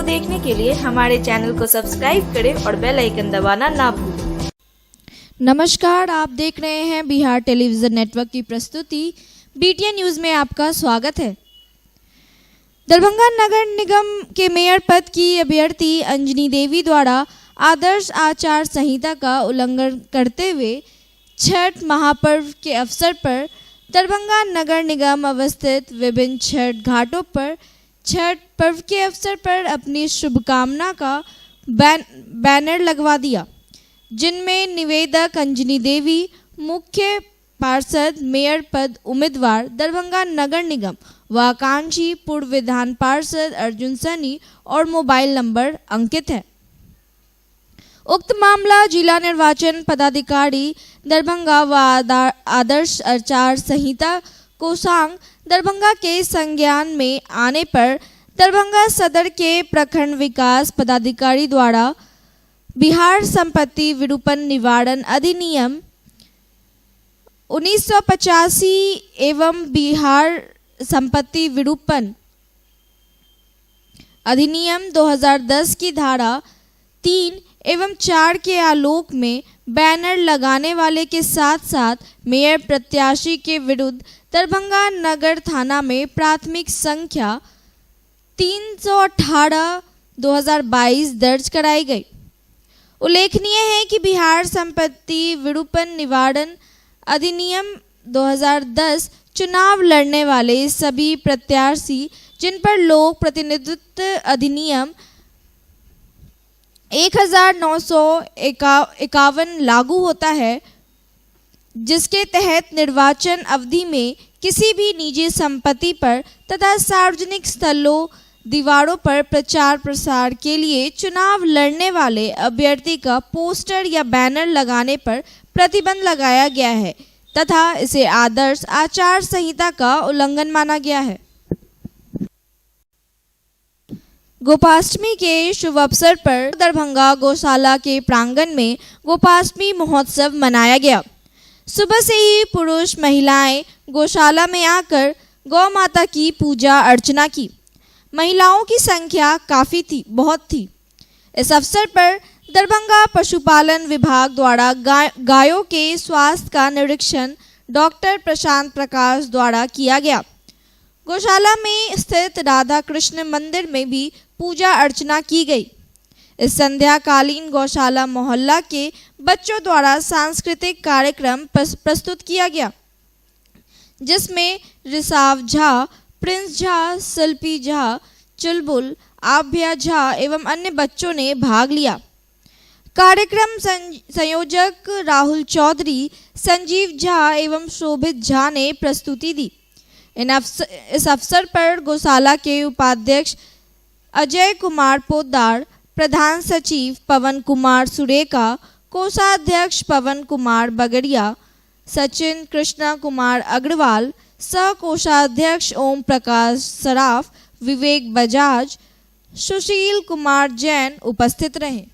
देखने के लिए हमारे चैनल को सब्सक्राइब करें और बेल आइकन दबाना ना भूलें। नमस्कार, आप देख रहे हैं बिहार टेलीविजन नेटवर्क की प्रस्तुति बीटीएन न्यूज में आपका स्वागत है। दरभंगा नगर निगम के मेयर पद की अभ्यर्थी अंजनी देवी द्वारा आदर्श आचार संहिता का उल्लंघन करते हुए छठ महापर्व के अवसर पर दरभंगा नगर निगम अवस्थित विभिन्न छठ घाटों पर छठ पर्व के अवसर पर अपनी शुभकामना का बैनर लगवा दिया, जिनमें निवेदक अंजनी देवी, मुख्य पार्षद, मेयर पद उम्मीदवार दरभंगा नगर निगम व आकांक्षी पूर्व विधान पार्षद अर्जुन सैनी और मोबाइल नंबर अंकित है। उक्त मामला जिला निर्वाचन पदाधिकारी दरभंगा व आदर्श आचार संहिता कोषांग दरभंगा के संज्ञान में आने पर दरभंगा सदर के प्रखंड विकास पदाधिकारी द्वारा बिहार संपत्ति विरूपण निवारण अधिनियम 1985 एवं बिहार संपत्ति विरूपण अधिनियम 2010 की धारा 3 एवं 4 के आलोक में बैनर लगाने वाले के साथ साथ मेयर प्रत्याशी के विरुद्ध दरभंगा नगर थाना में प्राथमिक संख्या 318/2022 दर्ज कराई गई। उल्लेखनीय है कि बिहार संपत्ति विरूपण निवारण अधिनियम 2010 चुनाव लड़ने वाले सभी प्रत्याशी जिन पर लोक प्रतिनिधित्व अधिनियम 1951 लागू होता है, जिसके तहत निर्वाचन अवधि में किसी भी निजी संपत्ति पर तथा सार्वजनिक स्थलों, दीवारों पर प्रचार प्रसार के लिए चुनाव लड़ने वाले अभ्यर्थी का पोस्टर या बैनर लगाने पर प्रतिबंध लगाया गया है तथा इसे आदर्श आचार संहिता का उल्लंघन माना गया है। गोपाष्टमी के शुभ अवसर पर दरभंगा गौशाला के प्रांगण में गोपाष्टमी महोत्सव मनाया गया। सुबह से ही पुरुष महिलाएं गौशाला में आकर गौ माता की पूजा अर्चना की। महिलाओं की संख्या काफ़ी थी, बहुत थी। इस अवसर पर दरभंगा पशुपालन विभाग द्वारा गायों के स्वास्थ्य का निरीक्षण डॉक्टर प्रशांत प्रकाश द्वारा किया गया। गौशाला में स्थित राधा कृष्ण मंदिर में भी पूजा अर्चना की गई। इस संध्याकालीन गौशाला मोहल्ला के बच्चों द्वारा सांस्कृतिक कार्यक्रम प्रस्तुत किया गया, जिसमें रिसाव झा, प्रिंस झा, शिल्पी झा, चुलबुल, आभ्या झा एवं अन्य बच्चों ने भाग लिया। कार्यक्रम संयोजक राहुल चौधरी, संजीव झा एवं शोभित झा ने प्रस्तुति दी। इस अवसर पर गौशाला के उपाध्यक्ष अजय कुमार पोद्दार, प्रधान सचिव पवन कुमार सुरेका, कोषाध्यक्ष पवन कुमार बगड़िया, सचिन कृष्णा कुमार अग्रवाल, सह कोषाध्यक्ष ओम प्रकाश सराफ, विवेक बजाज, सुशील कुमार जैन उपस्थित रहे।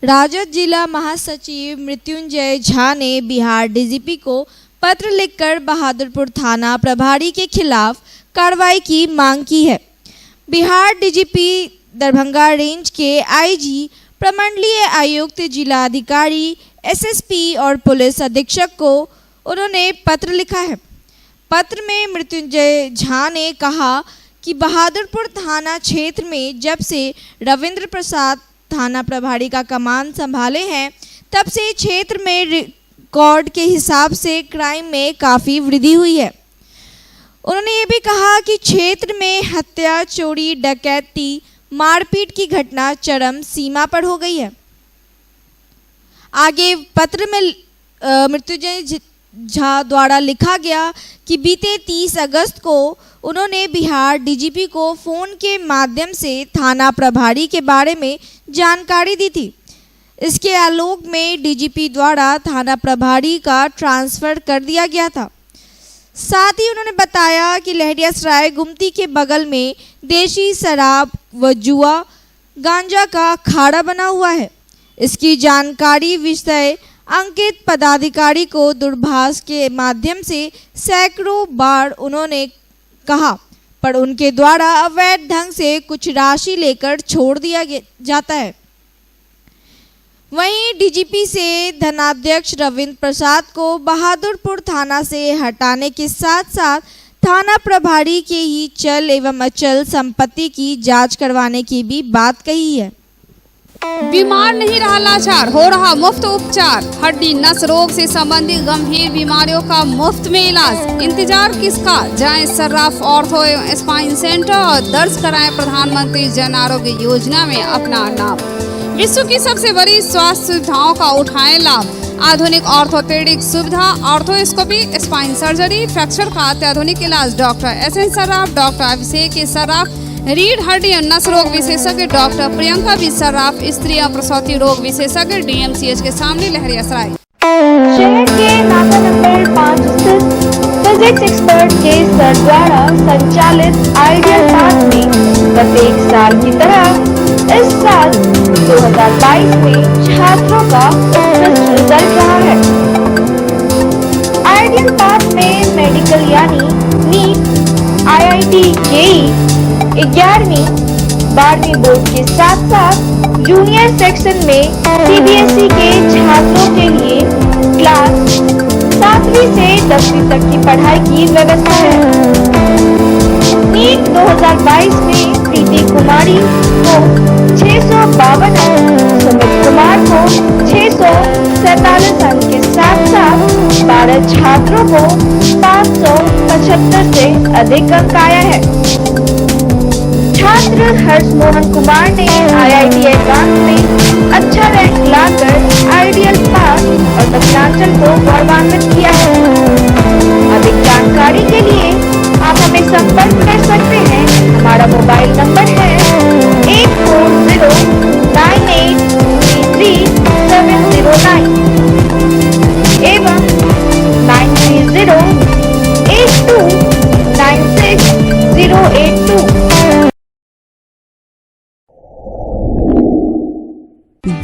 राजद जिला महासचिव मृत्युंजय झा ने बिहार डीजीपी को पत्र लिखकर बहादुरपुर थाना प्रभारी के खिलाफ कार्रवाई की मांग की है। बिहार डीजीपी दरभंगा रेंज के आईजी, प्रमंडलीय आयुक्त, जिलाधिकारी, एसएसपी और पुलिस अधीक्षक को उन्होंने पत्र लिखा है। पत्र में मृत्युंजय झा ने कहा कि बहादुरपुर थाना क्षेत्र में जब से रविंद्र प्रसाद थाना प्रभारी का कमान संभाले हैं, तब से क्षेत्र में रिकॉर्ड के हिसाब से क्राइम में काफ़ी वृद्धि हुई है। उन्होंने ये भी कहा कि क्षेत्र में हत्या, चोरी, डकैती, मारपीट की घटना चरम सीमा पर हो गई है। आगे पत्र में मृत्युंजय झा द्वारा लिखा गया कि बीते 30 अगस्त को उन्होंने बिहार डीजीपी को फ़ोन के माध्यम से थाना प्रभारी के बारे में जानकारी दी थी। इसके आलोक में डीजीपी द्वारा थाना प्रभारी का ट्रांसफ़र कर दिया गया था। साथ ही उन्होंने बताया कि लहरियासराय गुमती के बगल में देशी शराब व जुआ, गांजा का अखाड़ा बना हुआ है। इसकी जानकारी विषय अंकित पदाधिकारी को दूरभाष के माध्यम से सैकड़ों बार उन्होंने कहा, पर उनके द्वारा अवैध ढंग से कुछ राशि लेकर छोड़ दिया जाता है। वहीं डीजीपी से धनाध्यक्ष रविंद्र प्रसाद को बहादुरपुर थाना से हटाने के साथ साथ थाना प्रभारी के ही चल एवं अचल संपत्ति की जांच करवाने की भी बात कही है। बीमार नहीं रहा लाचार, हो रहा मुफ्त उपचार। हड्डी नस रोग से संबंधित गंभीर बीमारियों का मुफ्त में इलाज। इंतजार किसका, जाएं सर्राफ ऑर्थो एवं स्पाइन सेंटर और दर्ज कराएं प्रधानमंत्री जन आरोग्य योजना में अपना नाम। विश्व की सबसे बड़ी स्वास्थ्य सुविधाओं का उठाएं लाभ। आधुनिक ऑर्थोपेडिक सुविधा, ऑर्थोस्कोपी, स्पाइन सर्जरी, फ्रैक्चर का अत्याधुनिक इलाज। Doctor SN Sarraf, doctor Abhishek Sarraf, रीढ़ हड्डी और नस रोग विशेषज्ञ डॉक्टर प्रियंका बी सर्राफ, स्त्री और प्रसूति रोग विशेषज्ञ DMCH के सामने लहरियासराय। शहर के नाका नंबर 5 स्थित फिजिक्स एक्सपर्ट के सर द्वारा संचालित आइडियल पाथ में प्रत्येक साल की तरह इस साल 2022 में छात्रों का उत्कृष्ट रिजल्ट रहा है। आइडियल पाथ में मेडिकल यानी नीट, IIT JEE, 11वीं 12वीं बोर्ड के साथ साथ जूनियर सेक्शन में CBSE के छात्रों के लिए क्लास 7वीं से 10वीं तक की पढ़ाई की व्यवस्था है। नीट 2022 में प्रीति कुमारी को 652 अंक, सुमित कुमार को 647 अंक के साथ साथ 12 छात्रों को 575 से अधिक अंक आया है। छात्र हर्ष मोहन कुमार ने IIT एडवांस में अच्छा रैंक लाकर आइडियल पास और दक्षिणांचल को गौरवान्वित किया है। अधिक जानकारी के लिए आप हमें संपर्क कर सकते हैं। हमारा मोबाइल नंबर है 8409833709 एवं 9308296082।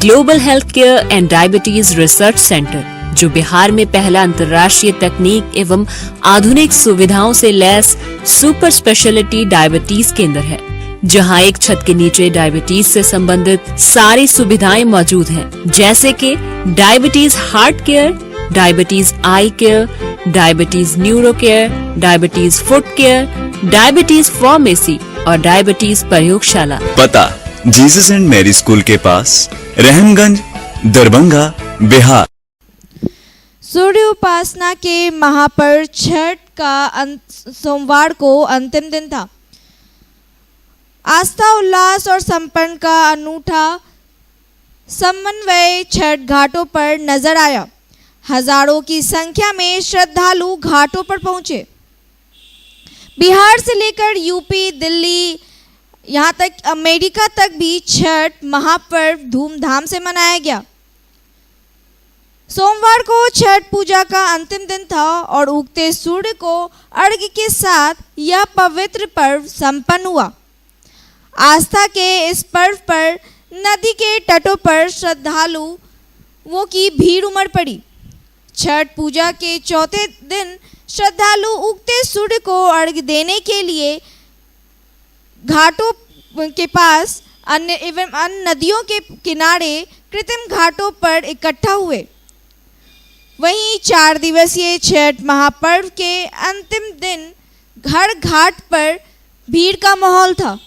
Global health care and diabetes research centre, जो बिहार में पहला अंतर्राष्ट्रीय तकनीक एवं आधुनिक सुविधाओं से लैस सुपर स्पेशलिटी डायबिटीज केंद्र है, जहां एक छत के नीचे डायबिटीज से संबंधित सारी सुविधाएं मौजूद हैं, जैसे कि diabetes heart care, diabetes eye care, diabetes neuro care, diabetes foot care, diabetes pharmacy और डायबिटीज प्रयोगशाला। पता जीसस एंड मैरी स्कूल के पास, रहमगंज, दरभंगा, बिहार। सूर्य उपासना के महापर्व छठ का सोमवार को अंतिम दिन था। आस्था, उल्लास और संपन्न का अनूठा समन्वय छठ घाटों पर नजर आया। हजारों की संख्या में श्रद्धालु घाटों पर पहुंचे। बिहार से लेकर यूपी, दिल्ली, यहाँ तक अमेरिका तक भी छठ महापर्व धूमधाम से मनाया गया। सोमवार को छठ पूजा का अंतिम दिन था और उगते सूर्य को अर्घ्य के साथ यह पवित्र पर्व संपन्न हुआ। आस्था के इस पर्व पर नदी के तटों पर श्रद्धालुओं की भीड़ उमड़ पड़ी। छठ पूजा के चौथे दिन श्रद्धालु उगते सूर्य को अर्घ्य देने के लिए घाटों के पास अन्य नदियों के किनारे कृत्रिम घाटों पर इकट्ठा हुए। वहीं 4 दिवसीय छठ महापर्व के अंतिम दिन हर घाट पर भीड़ का माहौल था।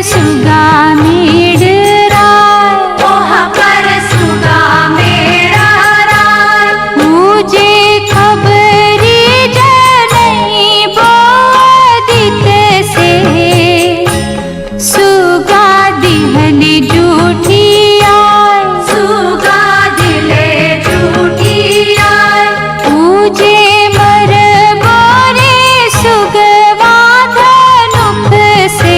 सुगा मेरा वहाँ पर सुगा मेरा मुझे खबरी जनई बोदित से सुगा दिहन जूठी आय सुगा दिले जूठी आय मुझे मर बोरे सुगवा धनुख से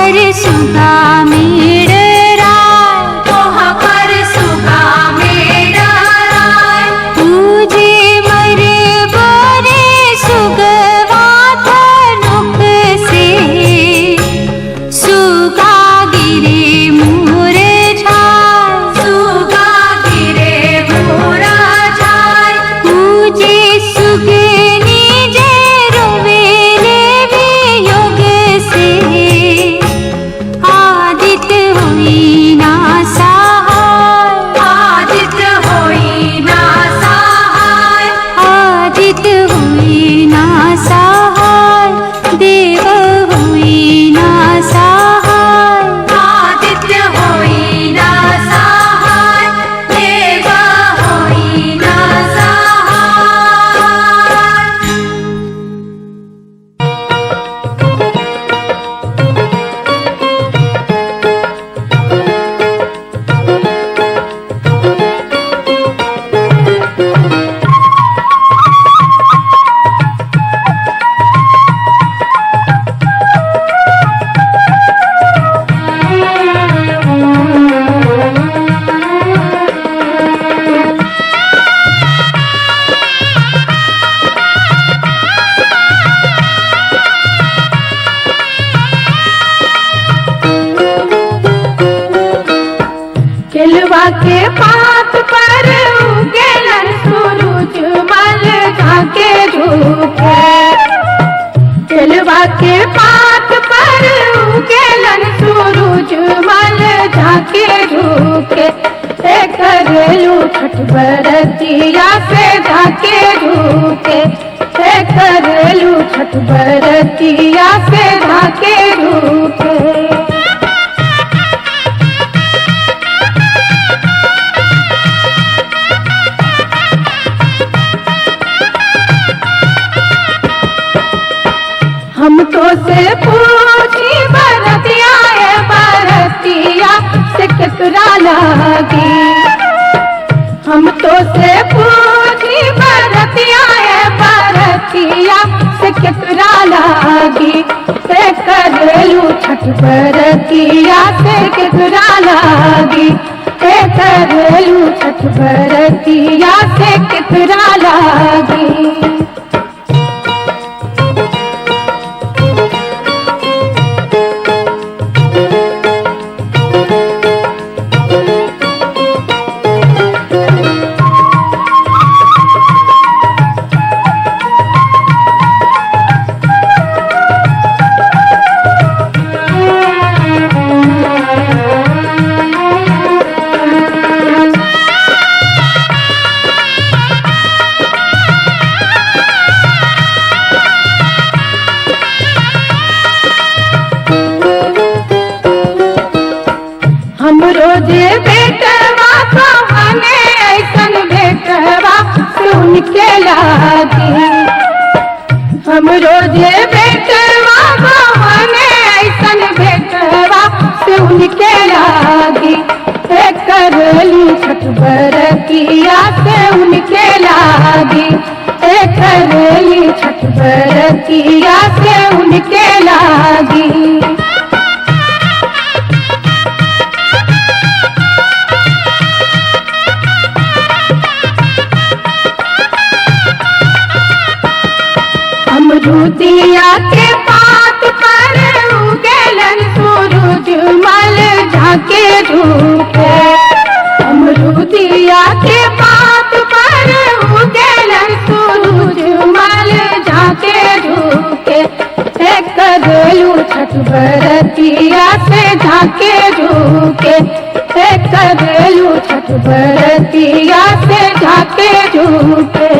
पर सुगा मेड़ राय, वहाँ पर सुगा मेड़ राय। पूजे मर बोरे सुगवा धनुक से, सुगा गिरे मुरझाय, सुगा गिरे मुरझाय। पूजे सुगनी जे रोवेले वियोग से, आदित्य होई ना सहाय, आदित्य होई ना सहाय, आदित्य होई ना सहाय, देव होई ना सहाय, आदित्य होई ना सहाय, देव होई ना सहाय। केलवा के पात पर उगेलन सूरज मल झाके झुके, केलवा के पात पर उगेलन सूरज मल झाके झुके। करेलू छठ बरतिया से झाके झुके, करेलू छठ बरतिया से झाके झुके। हम तो से पूछी बरतिया है, बरतिया से केकरा लागी। हम तो से पूछी बरतिया है, बरतिया से केकरा लागी। से करेलू छठ बरतिया से केकरा लागी, से करेलू छठ बरतिया से केकरा लागी। हम रोजे बेटवा कहने ऐसन बेटवा सुन के लागी। हम रोजे बेटवा कहने ऐसन बेटवा सुन के लागी। करली छठ बरतिया से उनके लागी, करली छठ बरतिया से उनके लागी। अमरूदिया के पात पर उगेलन सूरज मल झाके झुके, अमरूदिया के पात पर उगेलन सूरज मल झाके झुके। करलू छठ बरतिया से झाके झुके, करलू छठ बरतिया से झाके झुके।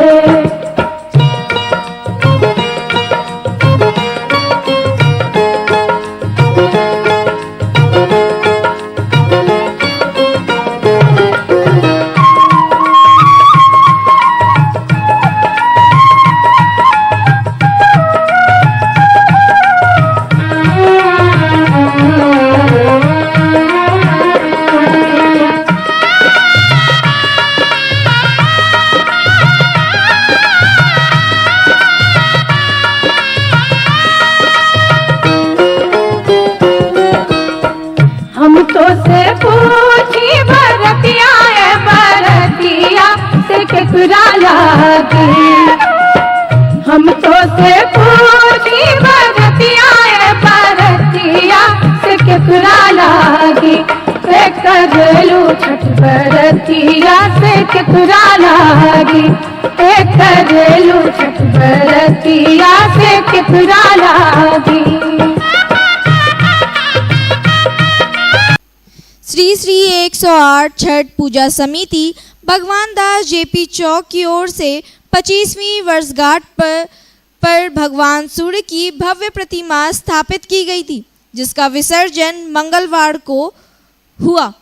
बरतिया से केकरा लागी, एक घरेलू छठ बरतिया से केकरा लागी। श्री श्री 108 छठ पूजा समिति भगवान दास जेपी चौक की ओर से 25वीं वर्षगांठ पर भगवान सूर्य की भव्य प्रतिमा स्थापित की गई थी, जिसका विसर्जन मंगलवार को हुआ।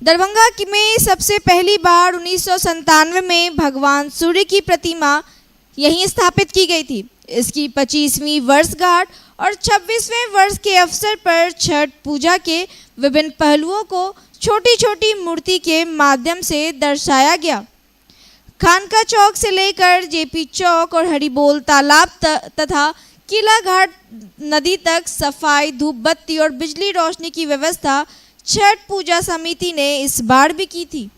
दरभंगा में सबसे पहली बार 1997 में भगवान सूर्य की प्रतिमा यहीं स्थापित की गई थी। इसकी 25वीं वर्षगांठ और 26वें वर्ष के अवसर पर छठ पूजा के विभिन्न पहलुओं को छोटी छोटी मूर्ति के माध्यम से दर्शाया गया। खानका चौक से लेकर जेपी चौक और हरिबोल तालाब तथा किला घाट नदी तक सफाई, धूप बत्ती और बिजली रोशनी की व्यवस्था छठ पूजा समिति ने इस बार भी की थी।